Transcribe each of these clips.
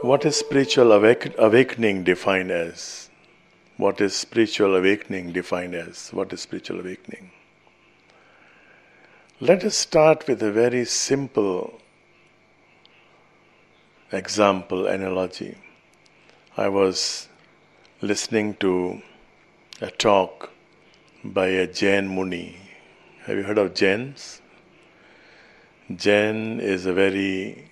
What is spiritual awakening defined as? What is spiritual awakening defined as? What is spiritual awakening? Let us start with a very simple example, analogy. I was listening to a talk by a Jain Muni. Have you heard of Jains? Jain is a very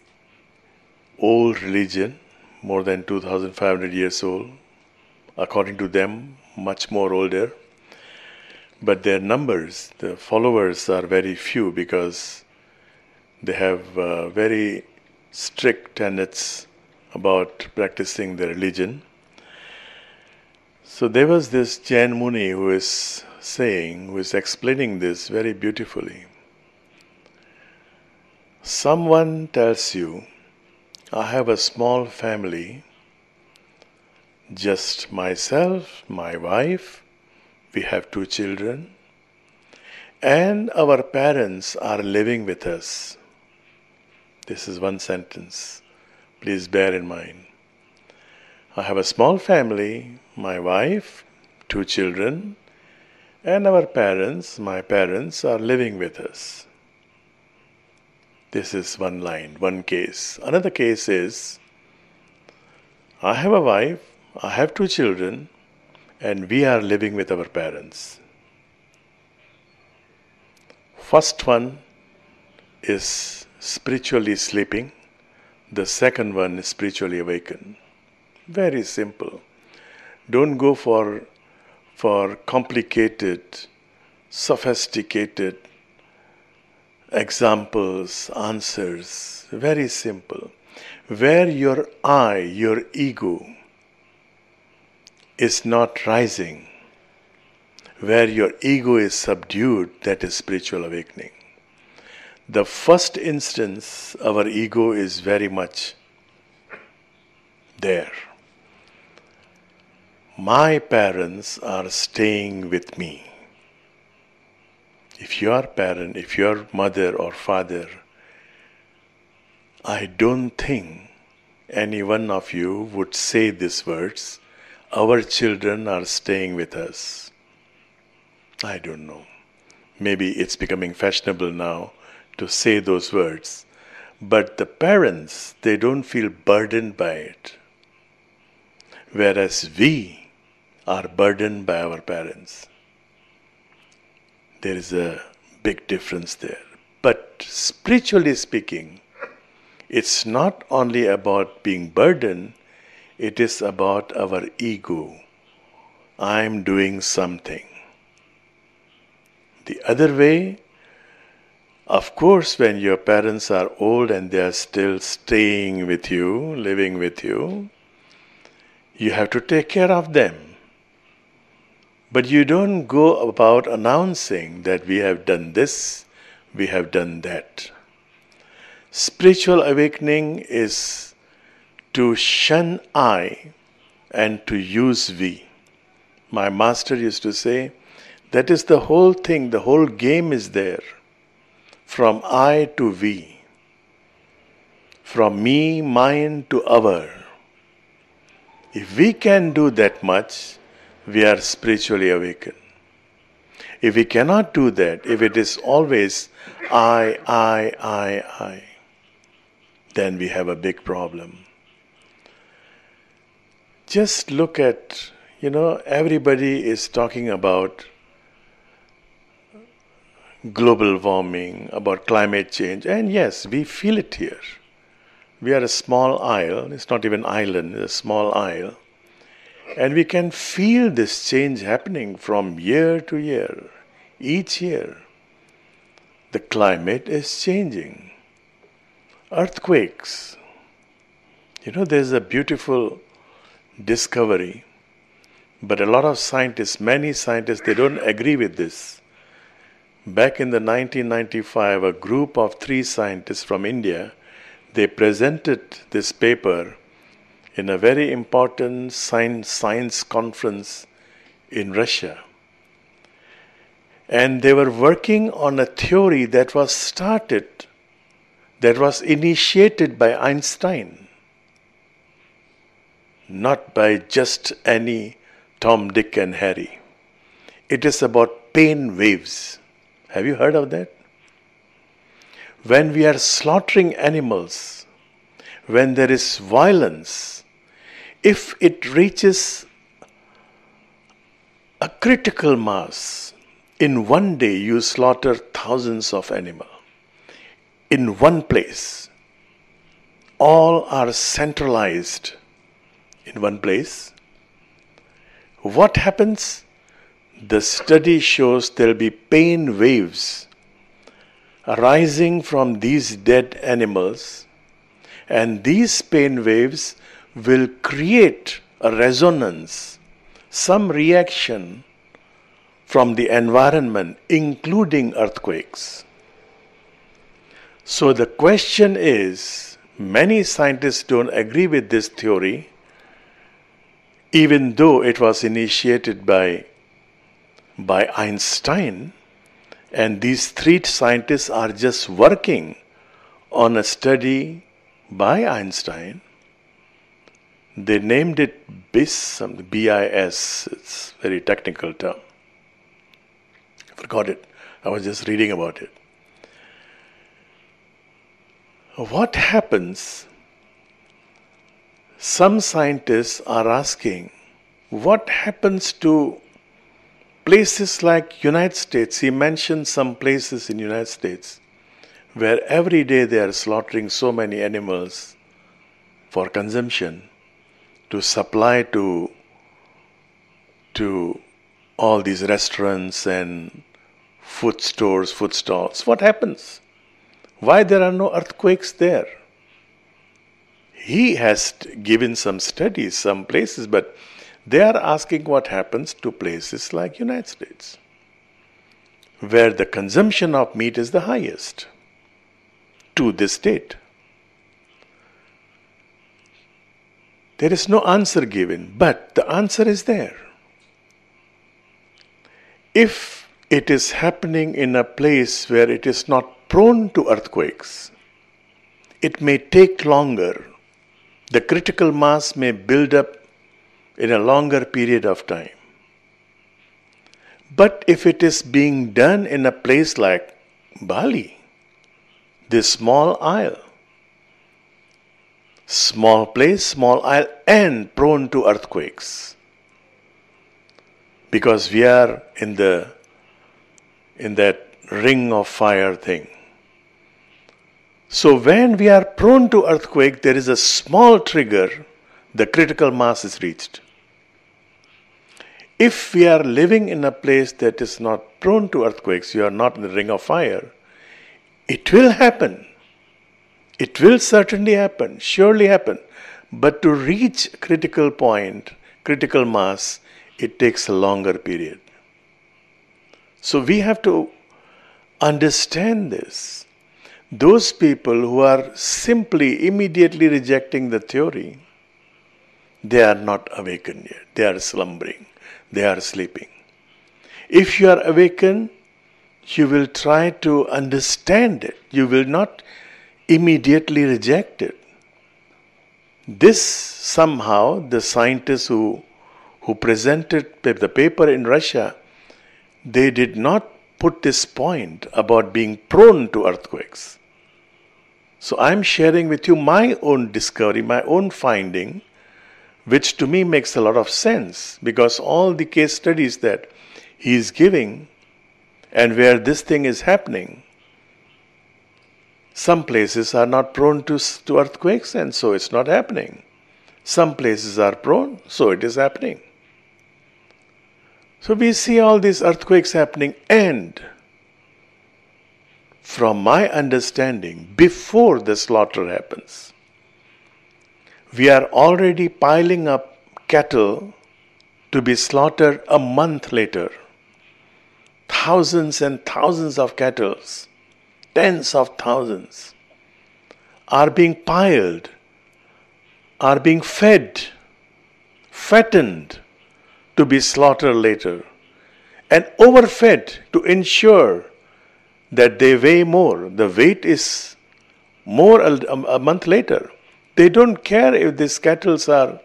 old religion, more than 2500 years old. According to them, much more older. But their numbers, the followers are very few because they have very strict tenets about practicing their religion. So there was this Jain Muni who is explaining this very beautifully. Someone tells you, I have a small family, just myself, my wife, we have 2 children, and our parents are living with us. This is one sentence. Please bear in mind. I have a small family, my wife, 2 children, and our parents, my parents, are living with us. This is one line, one case. Another case is, I have a wife, I have 2 children, and we are living with our parents. First one is spiritually sleeping. The second one is spiritually awakened. Very simple. Don't go for complicated, sophisticated examples, answers. Very simple. Where your I, your ego, is not rising, where your ego is subdued, that is spiritual awakening. The first instance, our ego is very much there. My parents are staying with me. If you are parent, if you are mother or father, I don't think any one of you would say these words, our children are staying with us. I don't know. Maybe it's becoming fashionable now to say those words. But the parents, they don't feel burdened by it. Whereas we are burdened by our parents. There is a big difference there. But spiritually speaking, it's not only about being burdened, it is about our ego. I'm doing something. The other way, of course, when your parents are old and they are still staying with you, living with you, you have to take care of them. But you don't go about announcing that we have done this, we have done that. Spiritual awakening is to shun I and to use we. My master used to say, that is the whole thing, the whole game is there. From I to we. From me, mine to our. If we can do that much, we are spiritually awakened. If we cannot do that, if it is always I, then we have a big problem. Just look at, everybody is talking about global warming, about climate change, and yes, we feel it here. We are a small isle, it's not even island, it's a small isle. And we can feel this change happening from year to year. Each year, the climate is changing. Earthquakes. There's a beautiful discovery, but a lot of scientists, many scientists, they don't agree with this. Back in the 1995, a group of 3 scientists from India, they presented this paper in a very important science conference in Russia. And they were working on a theory that was initiated by Einstein. not by just any Tom, Dick and Harry. It is about pain waves. Have you heard of that? When we are slaughtering animals, when there is violence, if it reaches a critical mass, in one day you slaughter thousands of animals. In one place. All are centralized in one place. What happens? The study shows there will be pain waves arising from these dead animals, and these pain waves will create a resonance, some reaction from the environment, including earthquakes. So the question is, many scientists don't agree with this theory, even though it was initiated by Einstein, and these three scientists are just working on a study by Einstein. They named it BIS, B-I-S, it's a very technical term. I forgot it. I was just reading about it. What happens? Some scientists are asking, what happens to places like United States? He mentioned some places in United States where every day they are slaughtering so many animals for consumption to supply to all these restaurants and food stores, food stalls. What happens? Why there are no earthquakes there? He has given some studies, some places, but they are asking what happens to places like United States, where the consumption of meat is the highest to this date. There is no answer given, but the answer is there. If it is happening in a place where it is not prone to earthquakes, it may take longer. The critical mass may build up in a longer period of time. But if it is being done in a place like Bali, this small isle, small place, small isle, and prone to earthquakes, because we are in that ring of fire thing. So when we are prone to earthquake, there is a small trigger, the critical mass is reached. If we are living in a place that is not prone to earthquakes, you are not in the ring of fire, it will happen. It will certainly happen, surely happen. But to reach critical point, critical mass, it takes a longer period. So we have to understand this. Those people who are simply, immediately rejecting the theory, they are not awakened yet. They are slumbering. They are sleeping. If you are awakened, you will try to understand it. You will not immediately reject it. This somehow, the scientists who presented the paper in Russia, they did not put this point about being prone to earthquakes. So I am sharing with you my own discovery, my own finding, which to me makes a lot of sense, because all the case studies that he is giving and where this thing is happening, some places are not prone to earthquakes, and so it's not happening. Some places are prone, so it is happening. So we see all these earthquakes happening, and from my understanding, before the slaughter happens, we are already piling up cattle to be slaughtered a month later. Thousands and thousands of cattle, tens of thousands, are being piled, are being fed, fattened to be slaughtered later, and overfed to ensure that they weigh more. The weight is more a month later. They don't care if these cattle are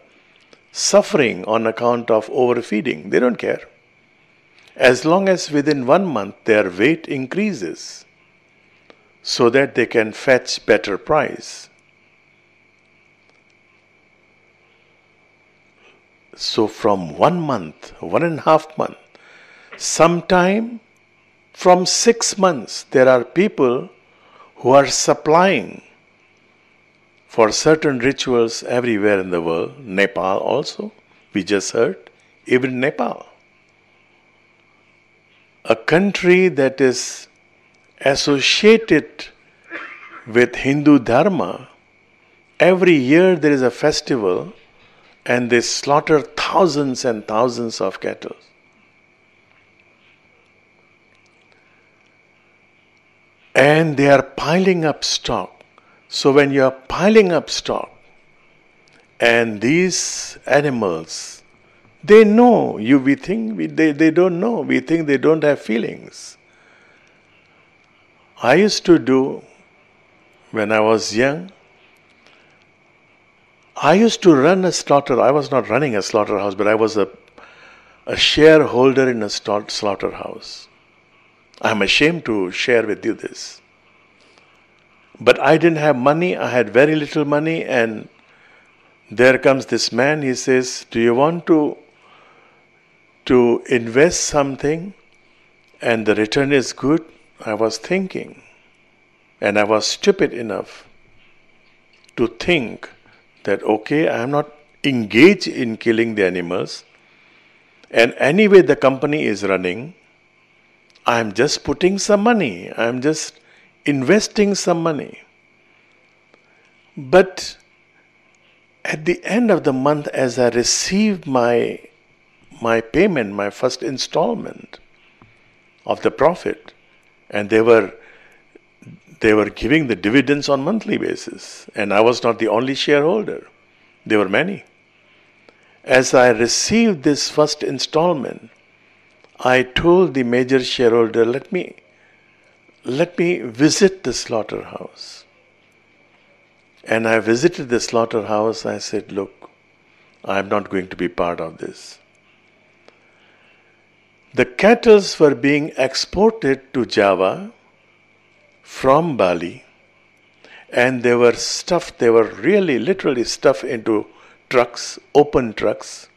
suffering on account of overfeeding. They don't care. As long as within 1 month their weight increases so that they can fetch better price. So from 1 month, 1.5 months, sometime from 6 months, there are people who are supplying for certain rituals everywhere in the world. Nepal also, we just heard, even Nepal. A country that is associated with Hindu Dharma, every year there is a festival and they slaughter thousands and thousands of cattle. And they are piling up stock. So when you are piling up stock, and these animals, they know, we think they don't know. We think they don't have feelings. I used to do, when I was young, I used to run a slaughter. I was not running a slaughterhouse, but I was a shareholder in a slaughterhouse. I am ashamed to share with you this. But I didn't have money. I had very little money, and there comes this man. He says, "Do you want to invest something and the return is good?" I was thinking, and I was stupid enough to think that, okay, I am not engaged in killing the animals, and anyway the company is running. I am just putting some money. I am just investing some money. But at the end of the month, as I received my payment, my first installment of the profit, and they were giving the dividends on monthly basis, and I was not the only shareholder. There were many. As I received this first installment, I told the major shareholder, let me visit the slaughterhouse. And I visited the slaughterhouse. I said, look, I'm not going to be part of this. The cattle were being exported to Java from Bali, and they were stuffed, they were really literally stuffed into trucks, open trucks,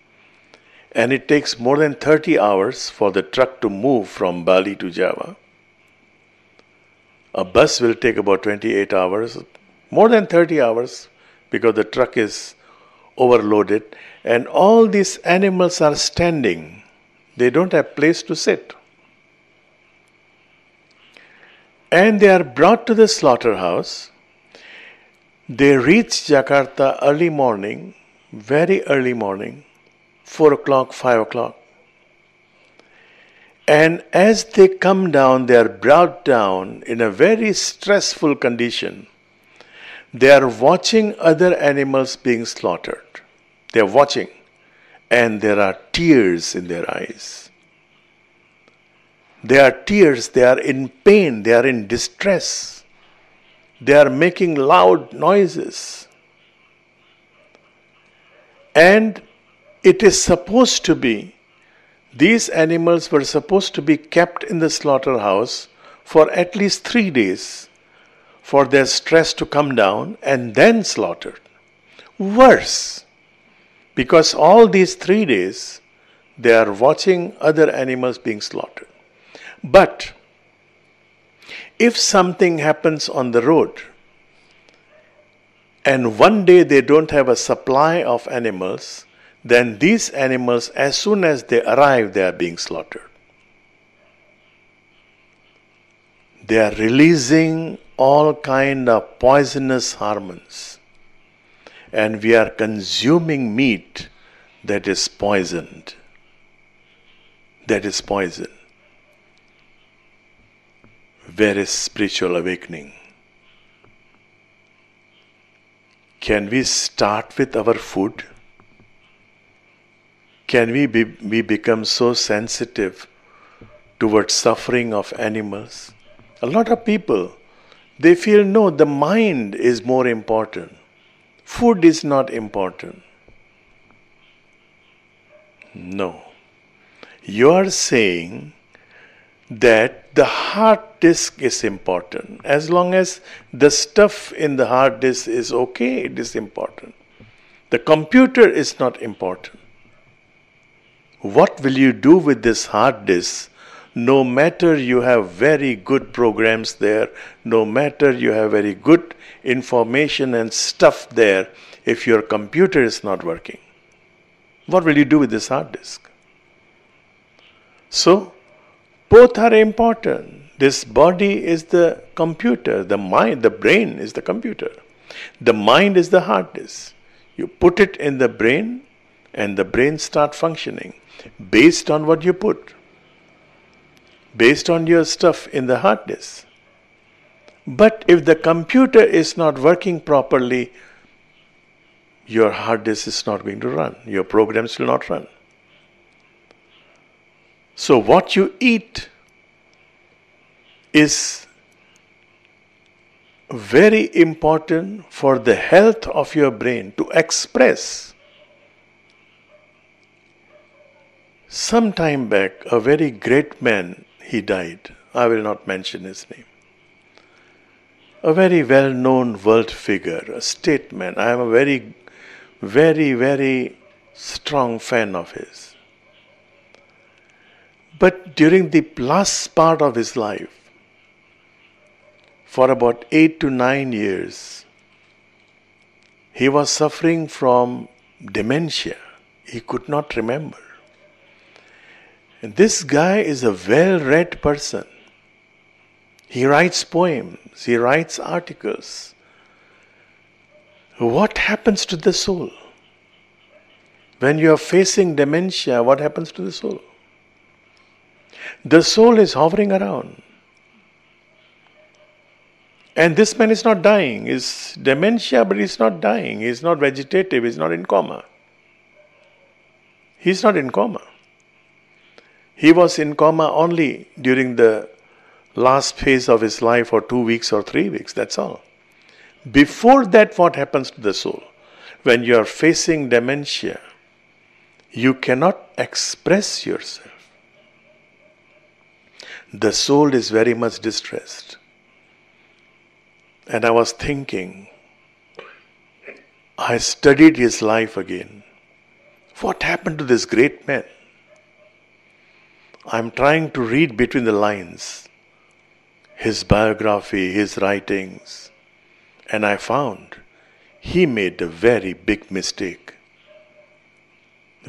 and it takes more than 30 hours for the truck to move from Bali to Java. A bus will take about 28 hours, more than 30 hours, because the truck is overloaded, and all these animals are standing. They don't have place to sit. And they are brought to the slaughterhouse. They reach Jakarta early morning, very early morning, 4 o'clock, 5 o'clock. And as they come down, they are brought down in a very stressful condition. They are watching other animals being slaughtered. They are watching, and there are tears in their eyes. There are tears, they are in pain, they are in distress. They are making loud noises. And it is supposed to be, these animals were supposed to be kept in the slaughterhouse for at least 3 days for their stress to come down and then slaughtered. Worse, because all these 3 days they are watching other animals being slaughtered. But if something happens on the road and one day they don't have a supply of animals, then these animals, as soon as they arrive, they are being slaughtered. They are releasing all kind of poisonous hormones, and we are consuming meat that is poisoned. That is poison. Where is spiritual awakening? Can we start with our food? Can we become so sensitive towards suffering of animals? A lot of people, they feel, no, the mind is more important. Food is not important. No. You are saying that the hard disk is important. As long as the stuff in the hard disk is okay, it is important. The computer is not important. What will you do with this hard disk? No matter you have very good programs there, no matter you have very good information and stuff there, if your computer is not working, what will you do with this hard disk? So, both are important. This body is the computer, the mind, the brain is the computer. The mind is the hard disk. You put it in the brain and the brain starts functioning based on what you put, based on your stuff in the hard disk. But if the computer is not working properly, your hard disk is not going to run. Your programs will not run. So what you eat is very important for the health of your brain to express. Some time back, a very great man, he died. I will not mention his name. A very well-known world figure, a statesman. I am a very, very strong fan of his. But during the last part of his life, for about 8 to 9 years, he was suffering from dementia. He could not remember. And this guy is a well-read person. He writes poems, he writes articles. What happens to the soul? When you are facing dementia, what happens to the soul? The soul is hovering around. And this man is not dying. He's dementia, but he's not dying. He's not vegetative. He's not in coma. He's not in coma. He was in coma only during the last phase of his life for 2 weeks or 3 weeks. That's all. Before that, what happens to the soul? When you are facing dementia, you cannot express yourself. The soul is very much distressed. And I was thinking, I studied his life again. What happened to this great man? I'm trying to read between the lines his biography, his writings, and I found he made a very big mistake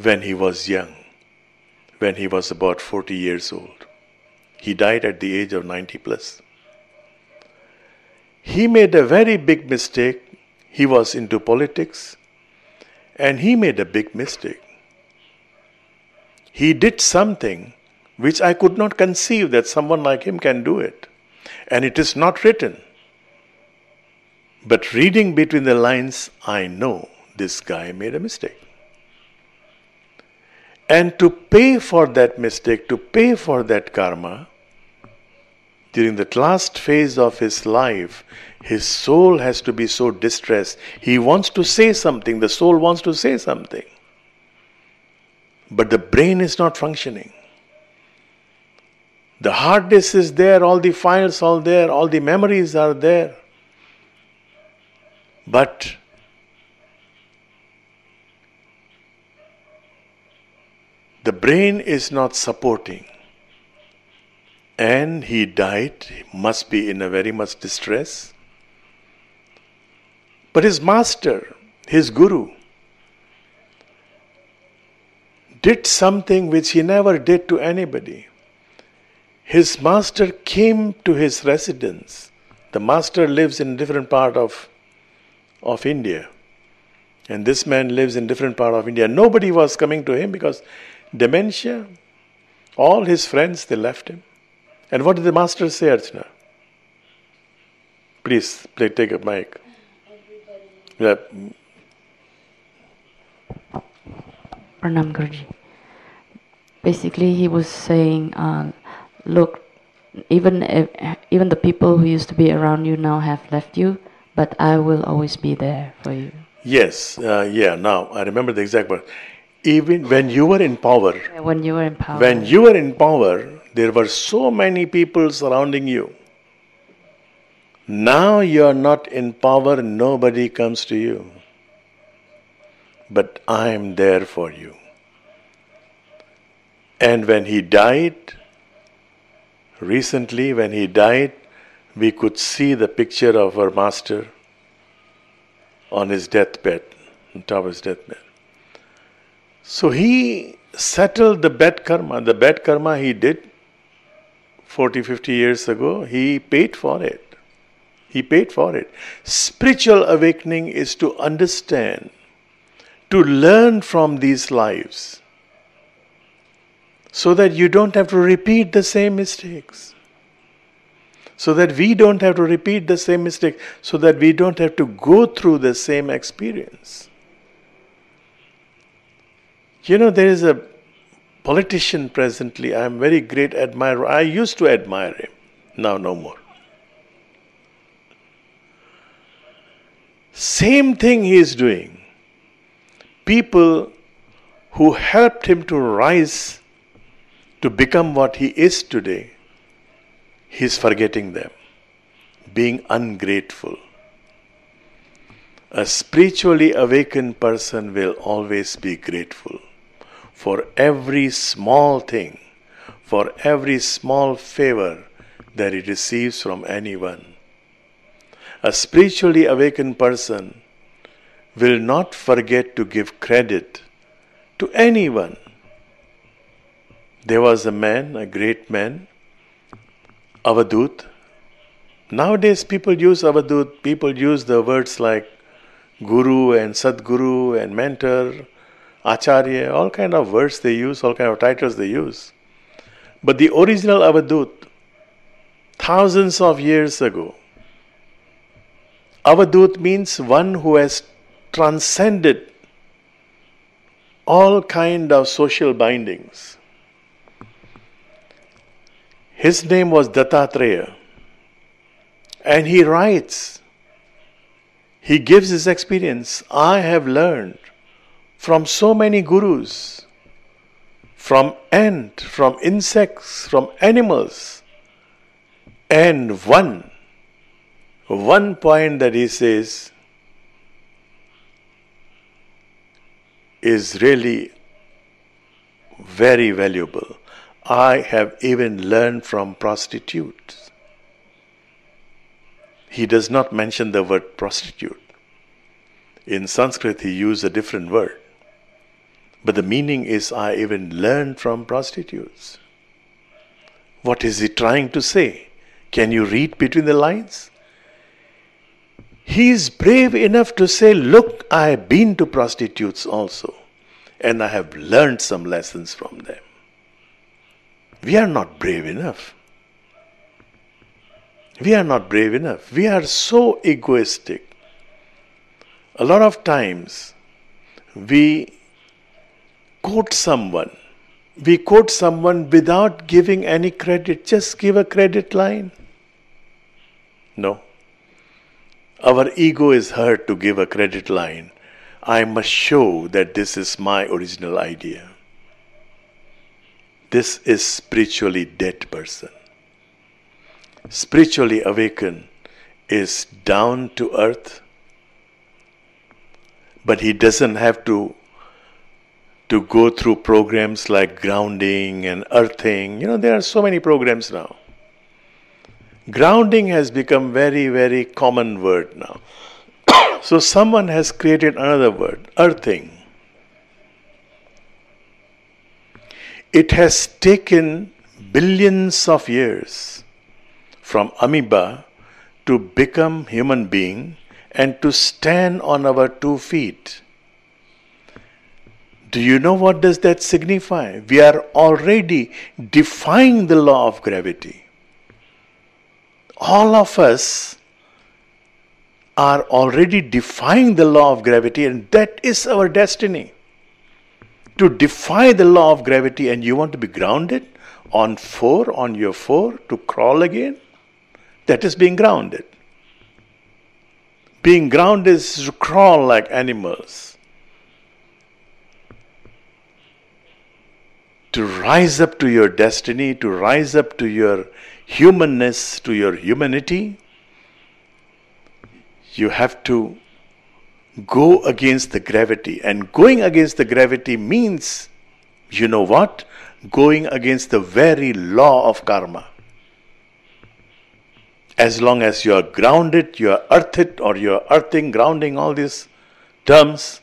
when he was young, when he was about 40 years old. He died at the age of 90 plus. He made a very big mistake. He was into politics and he made a big mistake. He did something which I could not conceive that someone like him can do it. And it is not written. But reading between the lines, I know this guy made a mistake. And to pay for that mistake, to pay for that karma, during the last phase of his life, his soul has to be so distressed. He wants to say something, the soul wants to say something. But the brain is not functioning. The hard disk is there, all the files are there, all the memories are there. But the brain is not supporting. And he died, he must be in a very much distress. But his master, his guru, did something which he never did to anybody. His master came to his residence. The master lives in a different part of India. And this man lives in a different part of India. Nobody was coming to him because dementia, all his friends, they left him. And what did the master say, Archana? Please, take a mic. Yeah. Pranam Guruji. Basically, he was saying, look, even the people who used to be around you now have left you, but I will always be there for you. Yes, now I remember the exact word. Even when you were in power, When you were in power. when you were in power, there were so many people surrounding you. Now you are not in power, nobody comes to you. But I am there for you. And when he died, recently when he died, we could see the picture of our master on his deathbed, on top of his deathbed. So he settled the bad karma. The bad karma he did 40, 50 years ago, he paid for it. He paid for it. Spiritual awakening is to understand, to learn from these lives, so that you don't have to repeat the same mistakes. So that we don't have to repeat the same mistake, so that we don't have to go through the same experience. You know, there is a politician presently, I am very great admirer. I used to admire him, now no more. Same thing he is doing. People who helped him to rise to become what he is today, he is forgetting them, being ungrateful. A spiritually awakened person will always be grateful for every small thing, for every small favor that he receives from anyone. A spiritually awakened person will not forget to give credit to anyone. There was a man, a great man, Avadut. Nowadays people use Avadut, people use the words like Guru and Sadguru and mentor, Acharya, all kind of words they use, all kind of titles they use. But the original Avadut, thousands of years ago, Avadut means one who has transcended all kind of social bindings. His name was Dattatreya. And he writes, he gives his experience. I have learned from so many gurus, from ant, from insects, from animals. And one point that he says is really very valuable. I have even learned from prostitutes. He does not mention the word prostitute. In Sanskrit he used a different word. But the meaning is, I even learned from prostitutes. What is he trying to say? Can you read between the lines? He is brave enough to say, look, I have been to prostitutes also, and I have learned some lessons from them. We are not brave enough. We are not brave enough. We are so egoistic. A lot of times we quote someone. We quote someone without giving any credit. Just give a credit line. No. Our ego is hurt to give a credit line. I must show that this is my original idea. This is spiritually dead person. Spiritually awakened is down to earth, but he doesn't have to go through programs like grounding and earthing. You know, there are so many programs now. Grounding has become very, very common word now. So someone has created another word, earthing. It has taken billions of years from amoeba to become human being and to stand on our 2 feet. Do you know what does that signify? We are already defying the law of gravity. All of us are already defying the law of gravity, and that is our destiny. To defy the law of gravity, and you want to be grounded on your four, to crawl again? That is being grounded. Being grounded is to crawl like animals. to rise up to your destiny, to rise up to your humanness, to your humanity, you have to go against the gravity. And going against the gravity means, you know what? Going against the very law of karma. As long as you are grounded, you are earthed, or you are earthing, grounding, all these terms,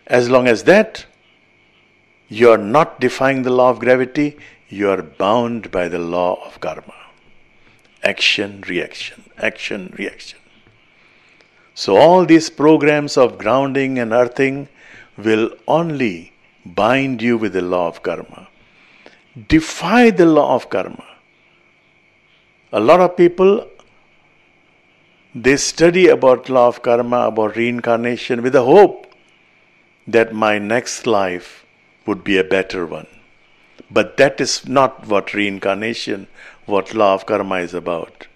as long as that, you are not defying the law of gravity, you are bound by the law of karma. Action, reaction, action, reaction. So all these programs of grounding and earthing will only bind you with the law of karma. Defy the law of karma. A lot of people, they study about law of karma, about reincarnation with the hope that my next life would be a better one. But that is not what reincarnation, what law of karma is about.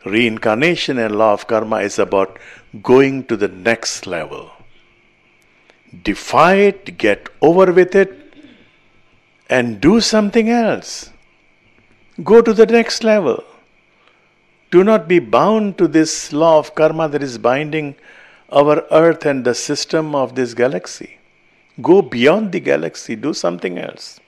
Reincarnation and law of karma is about going to the next level. Defy it, get over with it, and do something else. Go to the next level. Do not be bound to this law of karma that is binding our earth and the system of this galaxy. Go beyond the galaxy, do something else.